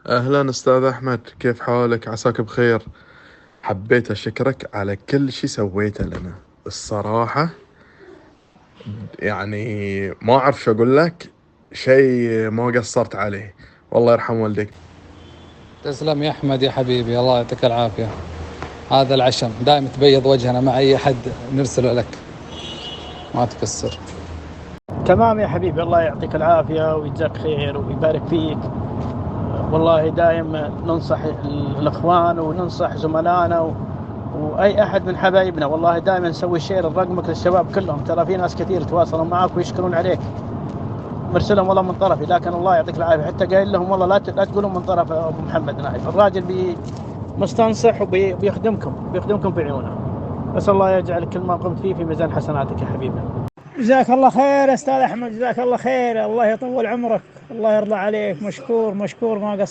أهلا أستاذ أحمد، كيف حالك؟ عساك بخير. حبيت أشكرك على كل شي سويته لنا الصراحة. يعني ما أعرف شو أقول لك، شيء ما قصرت عليه. والله يرحم والديك. تسلم يا أحمد يا حبيبي، الله يعطيك العافية. هذا العشم دائما تبيض وجهنا مع أي حد نرسله لك، ما تقصر. تمام يا حبيبي، الله يعطيك العافية ويجزاك خير ويبارك فيك. والله دائم ننصح الإخوان وننصح زملائنا وأي أحد من حبايبنا، والله دائما نسوي شير رقمك للشباب كلهم، ترى في ناس كثير تواصلوا معك ويشكرون عليك. مرسلهم والله من طرفي، لكن الله يعطيك العافية، حتى قايل لهم والله لا تقولون من طرف أبو محمد نايف، الراجل مستنصح وبيخدمكم بعيونه. بس الله يجعل كل ما قمت فيه في ميزان حسناتك يا حبيبي. جزاك الله خير استاذ احمد، جزاك الله خير، الله يطول عمرك، الله يرضى عليك، مشكور مشكور ما قصرت.